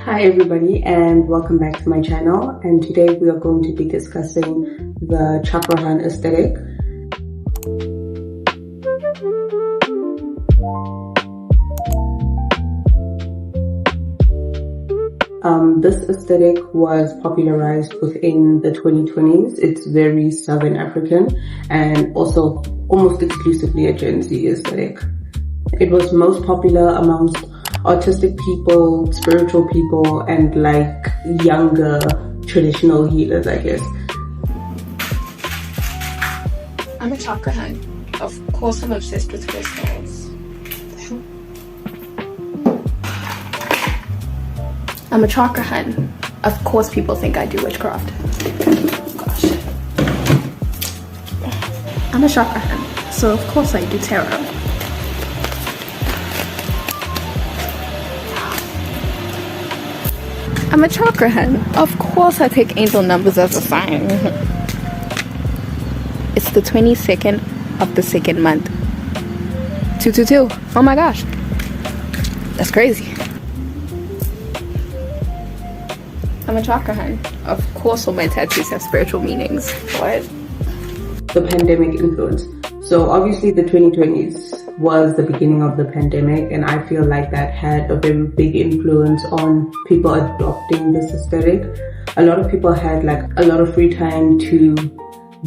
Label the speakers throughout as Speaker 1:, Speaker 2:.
Speaker 1: Hi everybody and welcome back to my channel, and today we are going to be discussing the Chakra Hun Aesthetic. This aesthetic was popularized within the 2020s. It's very Southern African and also almost exclusively a Gen Z aesthetic. It was most popular amongst autistic people, spiritual people, and like younger traditional healers, I guess.
Speaker 2: I'm a Chakra Hun. Of course I'm obsessed with crystals. I'm a Chakra Hun. Of course people think I do witchcraft. Gosh. I'm a Chakra Hun, so of course I do tarot. I'm a Chakra Hun. Of course I pick angel numbers as a sign. It's the 22nd of the second month. 222. Oh my gosh. That's crazy. I'm a Chakra Hun. Of course all my tattoos have spiritual meanings. What?
Speaker 1: The pandemic influence. So obviously the 2020s was the beginning of the pandemic, and I feel like that had a very big influence on people adopting this aesthetic. A lot of people had like a lot of free time to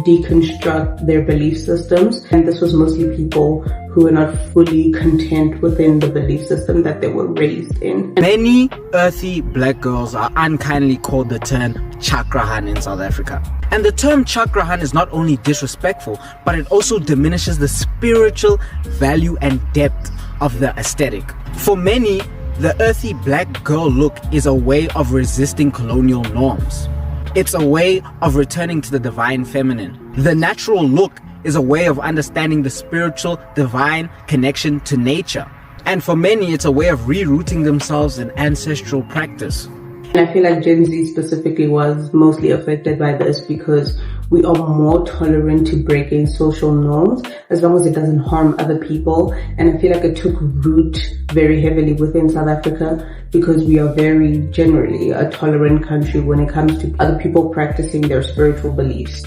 Speaker 1: deconstruct their belief systems, and this was mostly people who were not fully content within the belief system that they were raised in.
Speaker 3: Many earthy black girls are unkindly called the term Chakra Hun in South Africa. And the term Chakra Hun is not only disrespectful, but it also diminishes the spiritual value and depth of the aesthetic. For many, the earthy black girl look is a way of resisting colonial norms. It's a way of returning to the divine feminine. The natural look is a way of understanding the spiritual, divine connection to nature. And for many, it's a way of rerouting themselves in ancestral practice.
Speaker 1: And I feel like Gen Z specifically was mostly affected by this because we are more tolerant to breaking social norms as long as it doesn't harm other people. And I feel like it took root very heavily within South Africa because we are very generally a tolerant country when it comes to other people practicing their spiritual beliefs.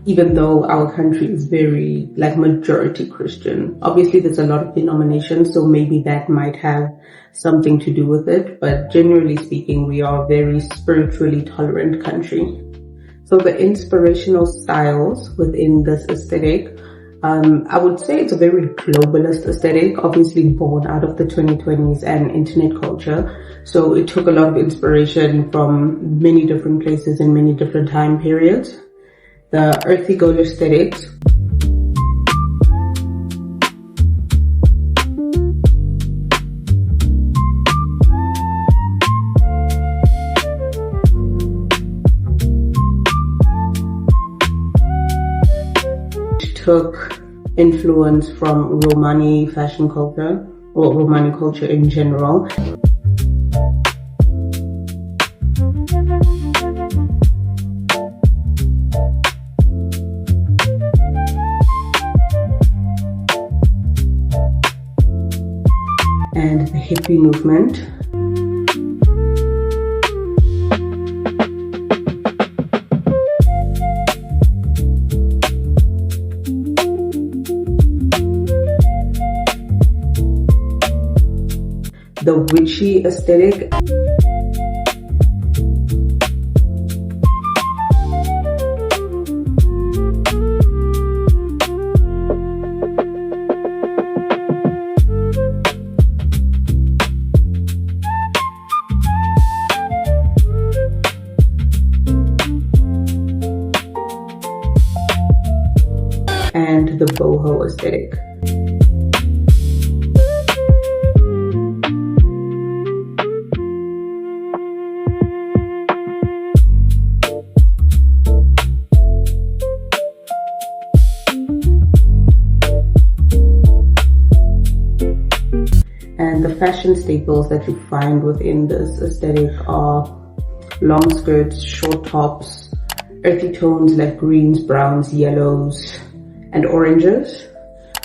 Speaker 1: Even though our country is very like majority Christian. Obviously there's a lot of denominations, so maybe that might have something to do with it, but generally speaking, we are a very spiritually tolerant country. So the inspirational styles within this aesthetic, I would say it's a very globalist aesthetic, obviously born out of the 2020s and internet culture. So it took a lot of inspiration from many different places in many different time periods. The earthy gold aesthetics, took influence from Romani fashion culture, or Romani culture in general. And the hippie movement. The witchy aesthetic. And the boho aesthetic. And the fashion staples that you find within this aesthetic are long skirts, short tops, earthy tones like greens, browns, yellows, and oranges,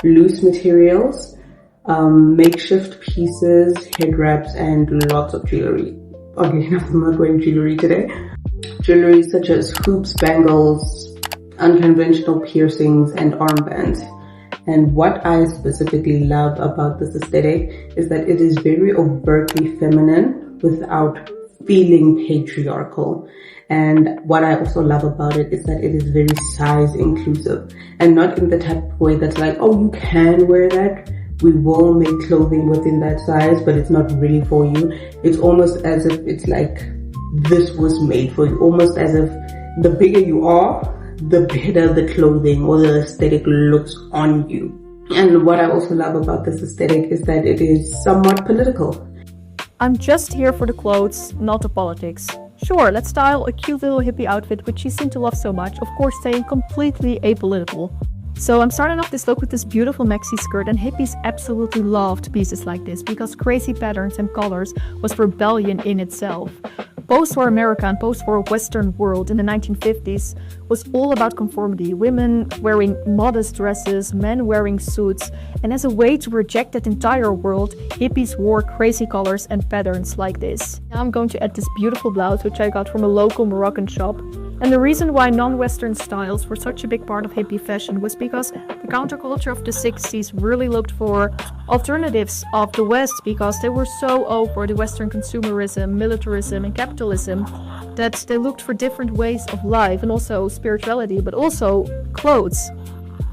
Speaker 1: loose materials, makeshift pieces, head wraps, and lots of jewelry. Again, I'm not wearing jewelry today. Jewelry such as hoops, bangles, unconventional piercings, and armbands. And what I specifically love about this aesthetic is that it is very overtly feminine without feeling patriarchal. And what I also love about it is that it is very size inclusive, and not in the type of way that's like, oh, you can wear that. We will make clothing within that size, but it's not really for you. It's almost as if it's like, this was made for you. Almost as if the bigger you are, the better the clothing or the aesthetic looks on you. And what I also love about this aesthetic is that it is somewhat political.
Speaker 4: I'm just here for the clothes, not the politics. Sure, let's style a cute little hippie outfit, which she seemed to love so much, of course staying completely apolitical. So I'm starting off this look with this beautiful maxi skirt, and hippies absolutely loved pieces like this because crazy patterns and colors was rebellion in itself. Post-war America and post-war Western world in the 1950s was all about conformity. Women wearing modest dresses, men wearing suits, and as a way to reject that entire world, hippies wore crazy colors and patterns like this. Now I'm going to add this beautiful blouse, which I got from a local Moroccan shop. And the reason why non-Western styles were such a big part of hippie fashion was because the counterculture of the 60s really looked for alternatives of the West, because they were so over the Western consumerism, militarism, and capitalism that they looked for different ways of life and also spirituality, but also clothes.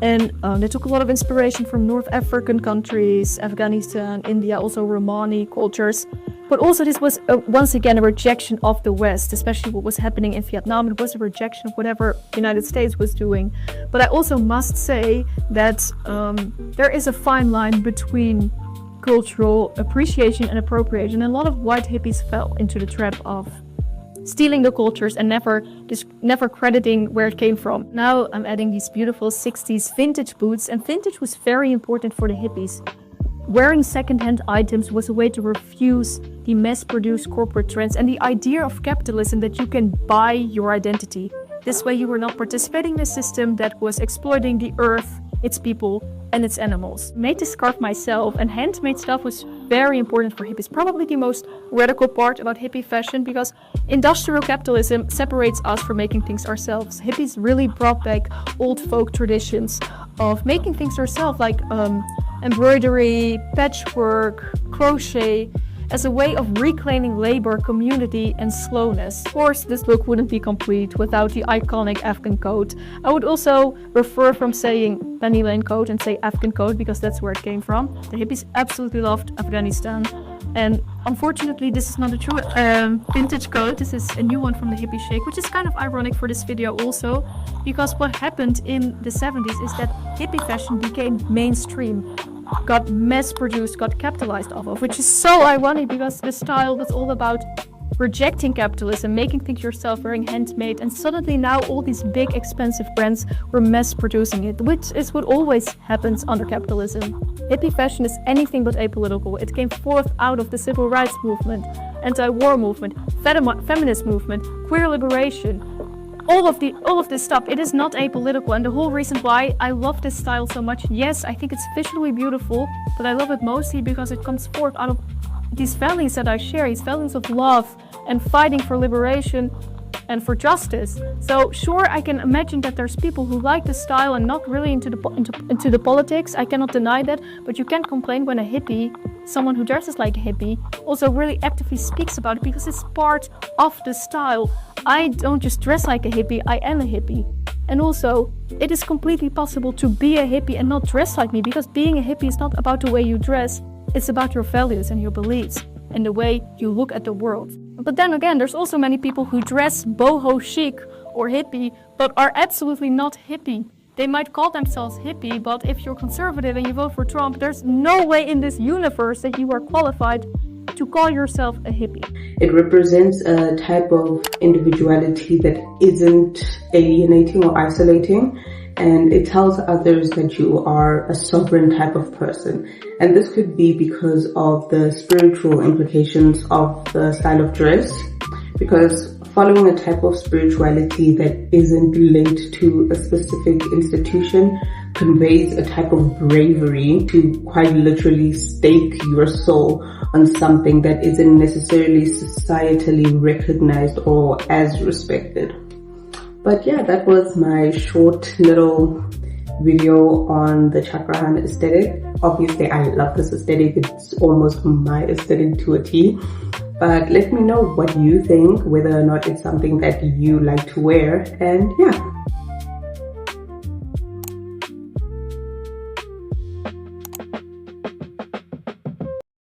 Speaker 4: And they took a lot of inspiration from North African countries, Afghanistan, India, also Romani cultures. But also this was, once again, a rejection of the West, especially what was happening in Vietnam. It was a rejection of whatever the United States was doing. But I also must say that there is a fine line between cultural appreciation and appropriation. And a lot of white hippies fell into the trap of stealing the cultures and never crediting where it came from. Now I'm adding these beautiful 60s vintage boots, and vintage was very important for the hippies. Wearing second-hand items was a way to refuse the mass-produced corporate trends and the idea of capitalism that you can buy your identity. This way you were not participating in a system that was exploiting the earth, its people, and its animals. I made this scarf myself, and handmade stuff was very important for hippies. Probably the most radical part about hippie fashion, because industrial capitalism separates us from making things ourselves. Hippies really brought back old folk traditions of making things ourselves, like embroidery, patchwork, crochet, as a way of reclaiming labor, community, and slowness. Of course, this look wouldn't be complete without the iconic Afghan coat. I would also refer from saying penny lane coat and say Afghan coat, because that's where it came from. The hippies absolutely loved Afghanistan. And unfortunately, this is not a true vintage coat. This is a new one from the Hippie Shake, which is kind of ironic for this video also, because what happened in the 70s is that hippie fashion became mainstream, got mass-produced, got capitalized off of, which is so ironic because the style was all about rejecting capitalism, making things yourself, wearing handmade, and suddenly now all these big expensive brands were mass-producing it, which is what always happens under capitalism. Hippie fashion is anything but apolitical. It came forth out of the civil rights movement, anti-war movement, feminist movement, queer liberation. All of this stuff, it is not apolitical, and the whole reason why I love this style so much, yes, I think it's visually beautiful, but I love it mostly because it comes forth out of these values that I share, these values of love and fighting for liberation and for justice. So sure, I can imagine that there's people who like the style and not really into the politics. I cannot deny that, but you can't complain when a hippie, someone who dresses like a hippie, also really actively speaks about it because it's part of the style. I don't just dress like a hippie, I am a hippie. And also, it is completely possible to be a hippie and not dress like me, because being a hippie is not about the way you dress, it's about your values and your beliefs and the way you look at the world. But then again, there's also many people who dress boho chic or hippie, but are absolutely not hippie. They might call themselves hippie, but if you're conservative and you vote for Trump, there's no way in this universe that you are qualified to call yourself a hippie.
Speaker 1: It represents a type of individuality that isn't alienating or isolating, and it tells others that you are a sovereign type of person. And this could be because of the spiritual implications of the style of dress, because following a type of spirituality that isn't linked to a specific institution conveys a type of bravery to quite literally stake your soul on something that isn't necessarily societally recognized or as respected. But yeah, that was my short little video on the Chakra Hun aesthetic. Obviously, I love this aesthetic. It's almost my aesthetic to a T. But let me know what you think, whether or not it's something that you like to wear. And yeah.